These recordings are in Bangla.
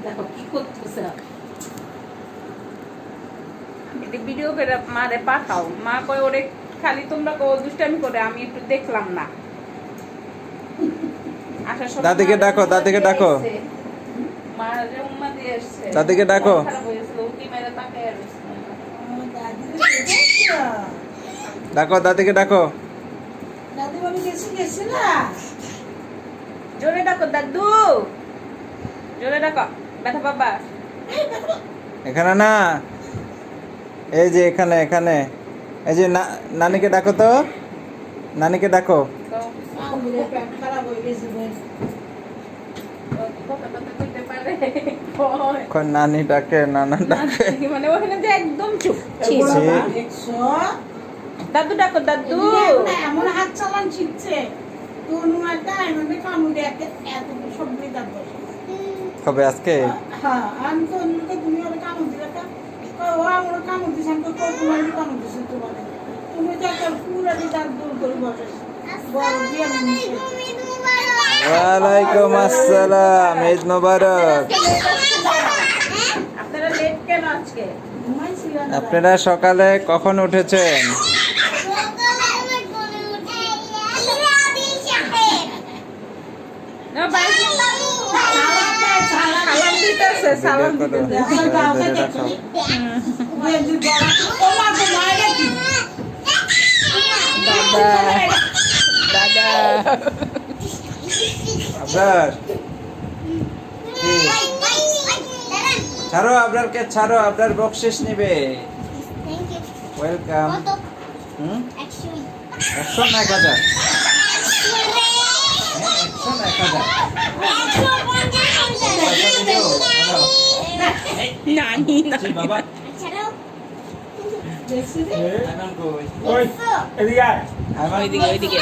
দেখো কি করতেছে, ভিডিও করে মারে পাঠাও। মা কয় ওরে খালি তোমরা দুষ্টামি করে, আমি একটু দেখলাম না। আসার সময় দাদিকে ডাকো, দাদিকে ডাকো, মারে উম্মা দিয়ে আসছে, দাদিকে ডাকো। খারাপ হয়েছিল, উল্টি মেরে তাকায় রইছে। ডাকো, দাদিকে ডাকো। দাদি বলে গেছি না। জোরে ডাকো দাদু, জোরে ডাকো। ব্যথা বাবা এখানে না, এই যে এখানে, এখানে এই যে নানিকে ডাকো তো, নানিকে ডাকো। খারাপ হয়ে গেছে। এখন নানি ডাকে, নানা ডাকে, মানে ওখানে যে একদম চুপ। দাদু ডাকো দাদু। এমন হাত চালান শিখছে, কবে আজকে? হ্যাঁ, আমি তো অন্যকে তুমি ওরা কামড় দিলে, ও আমার কামড় দিছে, আমি তো তোমার কামড় দিছে। তোমার তুমি তো একটা পুরা দাঁত দূর করে বসে। ওয়ালাইকুম আসসালাম, ঈদ মোবারক। আপনারা লেট কেন আজকে? আপনারা সকালে কখন উঠেছেন? না বাইরে সালাম দিতেছে, সালাম দিতেছে। দাদা আবরার ছাড়ো, আবরারকে ছাড়ো, আবরার বকশিস নিবে। ওয়েলকাম। 100 না 1000? 100 না 1000? নানি না বাবা ওই এদিকে আয়। ওইদিকে ওইদিকে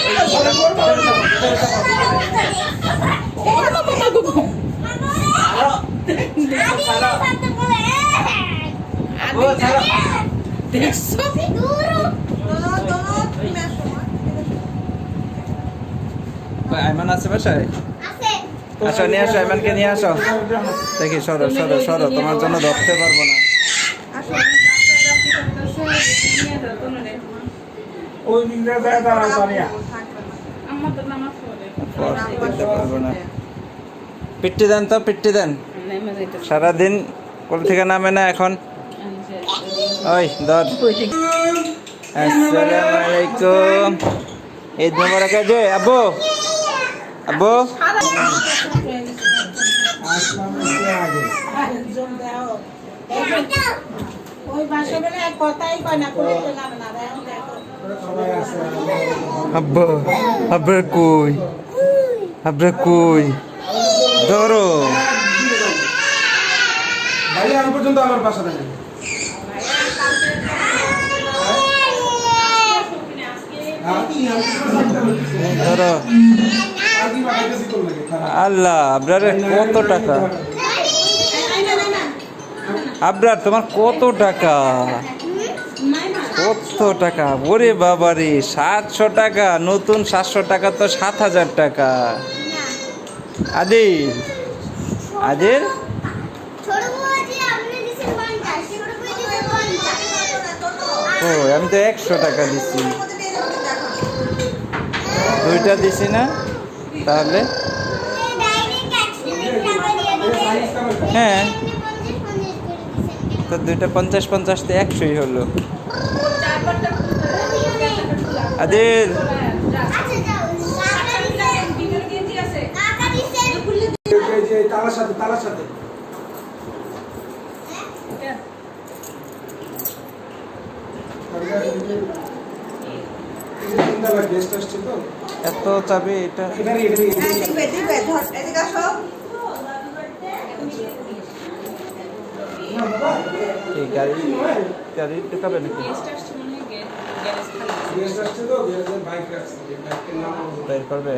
দেখছো? আইমান আছে বাসায়? আসো, নিয়ে আসো, আইমানকে নিয়ে আসো। দেখি, সরো সরো সরো, তোমার জন্য ধরতে পারবো না। ওই দিকটা যায় দাঁড়াও তানিয়া। ধরতে পারবো না। পিট্টি দেন তো, পিট্টি দেন। সারাদিন কোল থেকে নামে না এখন। ওই ধর। আসসালামু আলাইকুম, ঈদ মোবারক। যে আব্বু, আব্বু ওই ভাষা বলে কথাই কয় না, করে পেলাম না। আব্বা, আব্রা কই, আব্রা কই, ধরো। ভাই আর পর্যন্ত আমার বাসা দেখেন। ধরো। আল্লাহ, আবরার কত টাকা? আবরার তোমার কত টাকা? কত টাকা? ওরে বাবারে, 700 টাকা। নতুন 700 টাকা তো 7000 টাকা। আদিল, আদিল ও, আমি তো 100 টাকা দিছি, 2টা দিছি না? তাহলে হ্যাঁ, তো 2টা 50-50 তে 100ই হলো। আদিল তালার সাথে, তালার সাথে গেস্ট আসছে তো, এত চাবি এটা এই গাড়ি ঢুকাবে নাকি? গেস্ট আসছে তো, বাইক আসছে, বাইকের নাম বের করবে।